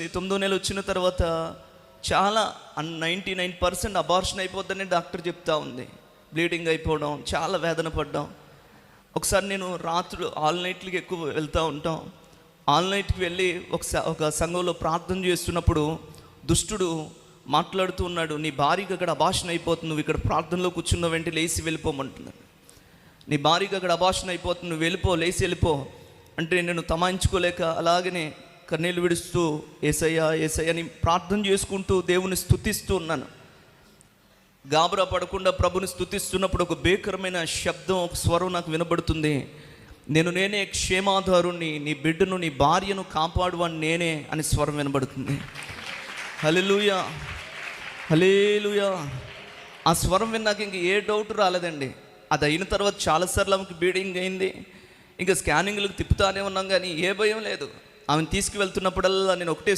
9వ నెల వచ్చిన తర్వాత చాలా 99% అబార్షన్ అయిపోద్దని డాక్టర్ చెప్తా ఉంది. బ్లీడింగ్ అయిపోవడం, చాలా వేదన పడ్డాం. ఒకసారి నేను రాత్రులు ఆల్ నైట్లకి ఎక్కువ వెళ్తూ ఉంటాం. ఆల్ నైట్కి వెళ్ళి ఒక సంఘంలో ప్రార్థన చేస్తున్నప్పుడు దుష్టుడు మాట్లాడుతూ ఉన్నాడు, నీ భార్యకి అక్కడ అబార్షన్ అయిపోతుంది, నువ్వు ఇక్కడ ప్రార్థనలో కూర్చున్న వెంటనే లేచి వెళ్ళిపోమంటున్నాడు. నీ భార్యకి అక్కడ అబార్షన్ అయిపోతుంది, నువ్వు వెళ్ళిపో, లేచి వెళ్ళిపో అంటే నేను తమాయించుకోలేక అలాగనే కన్నీళ్ళు విడుస్తూ యేసయ్యా యేసయ్య అని ప్రార్థన చేసుకుంటూ దేవుని స్తుతిస్తూ ఉన్నాను. గాబరా పడకుండా ప్రభుని స్తుతిస్తున్నప్పుడు ఒక భీకరమైన శబ్దం, ఒక స్వరం నాకు వినబడుతుంది. నేనే క్షేమాధారుణ్ణి, నీ బిడ్డను, నీ భార్యను కాపాడువాడిని నేనే అని స్వరం వినబడుతుంది. హల్లెలూయా, హల్లెలూయా. ఆ స్వరం విన్నాక ఇంక ఏ డౌట్ రాలేదండి. అది అయిన తర్వాత చాలాసార్లు ఆమెకి బ్లీడింగ్ అయింది. ఇంకా స్కానింగ్లకు తిప్పుతానే ఉన్నాం, కానీ ఏ భయం లేదు. ఆమెను తీసుకువెళ్తున్నప్పుడల్లా నేను ఒకటే